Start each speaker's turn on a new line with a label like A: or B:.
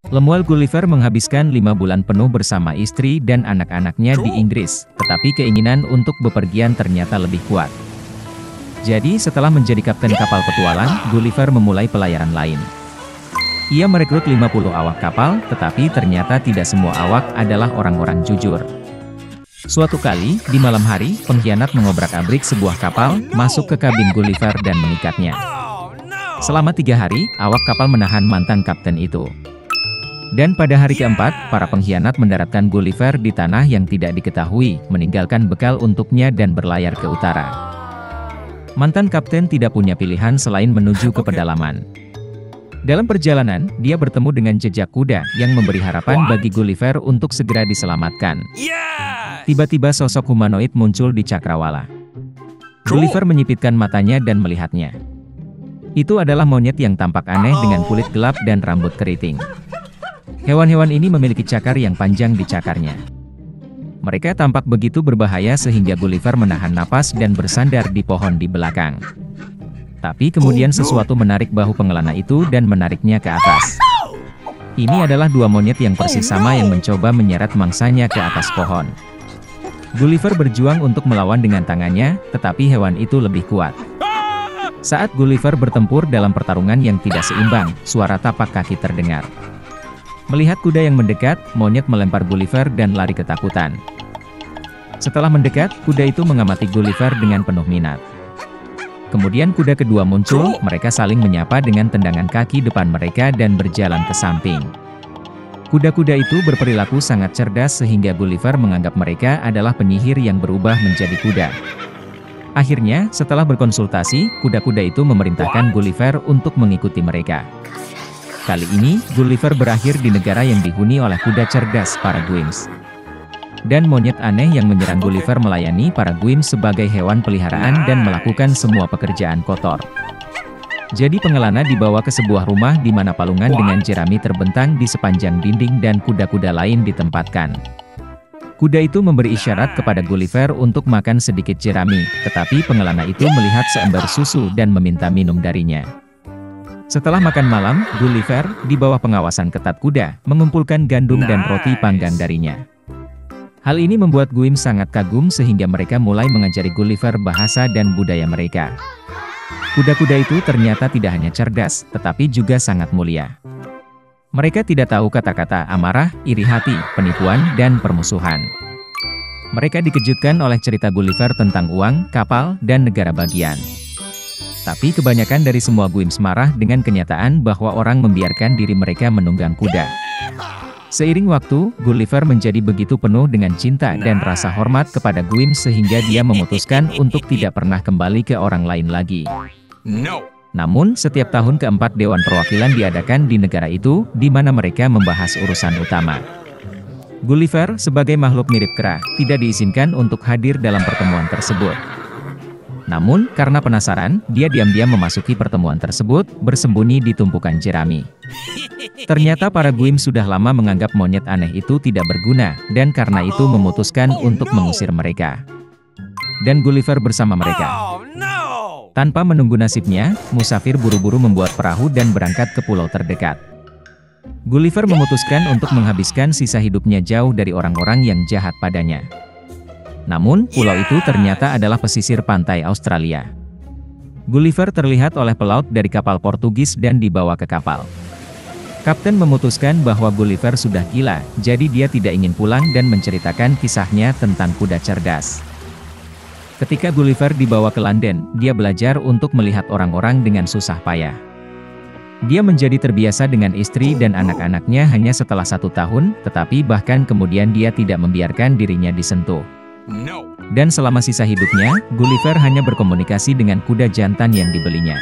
A: Lemuel Gulliver menghabiskan 5 bulan penuh bersama istri dan anak-anaknya di Inggris, tetapi keinginan untuk bepergian ternyata lebih kuat. Jadi setelah menjadi kapten kapal petualang, Gulliver memulai pelayaran lain. Ia merekrut 50 awak kapal, tetapi ternyata tidak semua awak adalah orang-orang jujur. Suatu kali, di malam hari, pengkhianat mengobrak-abrik sebuah kapal, masuk ke kabin Gulliver dan mengikatnya. Selama 3 hari, awak kapal menahan mantan kapten itu. Dan pada hari keempat, para pengkhianat mendaratkan Gulliver di tanah yang tidak diketahui, meninggalkan bekal untuknya dan berlayar ke utara. Mantan kapten tidak punya pilihan selain menuju ke pedalaman. Dalam perjalanan, dia bertemu dengan jejak kuda yang memberi harapan bagi Gulliver untuk segera diselamatkan. Tiba-tiba sosok humanoid muncul di cakrawala. Gulliver menyipitkan matanya dan melihatnya. Itu adalah monyet yang tampak aneh dengan kulit gelap dan rambut keriting. Hewan-hewan ini memiliki cakar yang panjang di cakarnya. Mereka tampak begitu berbahaya sehingga Gulliver menahan napas dan bersandar di pohon di belakang. Tapi kemudian sesuatu menarik bahu pengelana itu dan menariknya ke atas. Ini adalah 2 monyet yang persis sama yang mencoba menyeret mangsanya ke atas pohon. Gulliver berjuang untuk melawan dengan tangannya, tetapi hewan itu lebih kuat. Saat Gulliver bertempur dalam pertarungan yang tidak seimbang, suara tapak kaki terdengar. Melihat kuda yang mendekat, monyet melempar Gulliver dan lari ketakutan. Setelah mendekat, kuda itu mengamati Gulliver dengan penuh minat. Kemudian kuda kedua muncul, mereka saling menyapa dengan tendangan kaki depan mereka dan berjalan ke samping. Kuda-kuda itu berperilaku sangat cerdas sehingga Gulliver menganggap mereka adalah penyihir yang berubah menjadi kuda. Akhirnya, setelah berkonsultasi, kuda-kuda itu memerintahkan Gulliver untuk mengikuti mereka. Kali ini, Gulliver berakhir di negara yang dihuni oleh kuda cerdas para Gwymms. Dan monyet aneh yang menyerang Gulliver melayani para Gwymms sebagai hewan peliharaan dan melakukan semua pekerjaan kotor. Jadi pengelana dibawa ke sebuah rumah di mana palungan dengan jerami terbentang di sepanjang dinding dan kuda-kuda lain ditempatkan. Kuda itu memberi isyarat kepada Gulliver untuk makan sedikit jerami, tetapi pengelana itu melihat seember susu dan meminta minum darinya. Setelah makan malam, Gulliver, di bawah pengawasan ketat kuda, mengumpulkan gandum dan roti panggang darinya. Hal ini membuat Gwymms sangat kagum sehingga mereka mulai mengajari Gulliver bahasa dan budaya mereka. Kuda-kuda itu ternyata tidak hanya cerdas, tetapi juga sangat mulia. Mereka tidak tahu kata-kata amarah, iri hati, penipuan, dan permusuhan. Mereka dikejutkan oleh cerita Gulliver tentang uang, kapal, dan negara bagian. Tapi kebanyakan dari semua Gwymms marah dengan kenyataan bahwa orang membiarkan diri mereka menunggang kuda. Seiring waktu, Gulliver menjadi begitu penuh dengan cinta dan rasa hormat kepada Gwymms sehingga dia memutuskan untuk tidak pernah kembali ke orang lain lagi. Namun, setiap tahun keempat Dewan Perwakilan diadakan di negara itu, di mana mereka membahas urusan utama. Gulliver, sebagai makhluk mirip kera, tidak diizinkan untuk hadir dalam pertemuan tersebut. Namun, karena penasaran, dia diam-diam memasuki pertemuan tersebut, bersembunyi di tumpukan jerami. Ternyata para Gwymms sudah lama menganggap monyet aneh itu tidak berguna, dan karena itu memutuskan untuk mengusir mereka. Dan Gulliver bersama mereka. Tanpa menunggu nasibnya, musafir buru-buru membuat perahu dan berangkat ke pulau terdekat. Gulliver memutuskan untuk menghabiskan sisa hidupnya jauh dari orang-orang yang jahat padanya. Namun, pulau itu ternyata adalah pesisir pantai Australia. Gulliver terlihat oleh pelaut dari kapal Portugis dan dibawa ke kapal. Kapten memutuskan bahwa Gulliver sudah gila, jadi dia tidak ingin pulang dan menceritakan kisahnya tentang kuda cerdas. Ketika Gulliver dibawa ke London, dia belajar untuk melihat orang-orang dengan susah payah. Dia menjadi terbiasa dengan istri dan anak-anaknya hanya setelah 1 tahun, tetapi bahkan kemudian dia tidak membiarkan dirinya disentuh. Dan selama sisa hidupnya, Gulliver hanya berkomunikasi dengan kuda jantan yang dibelinya.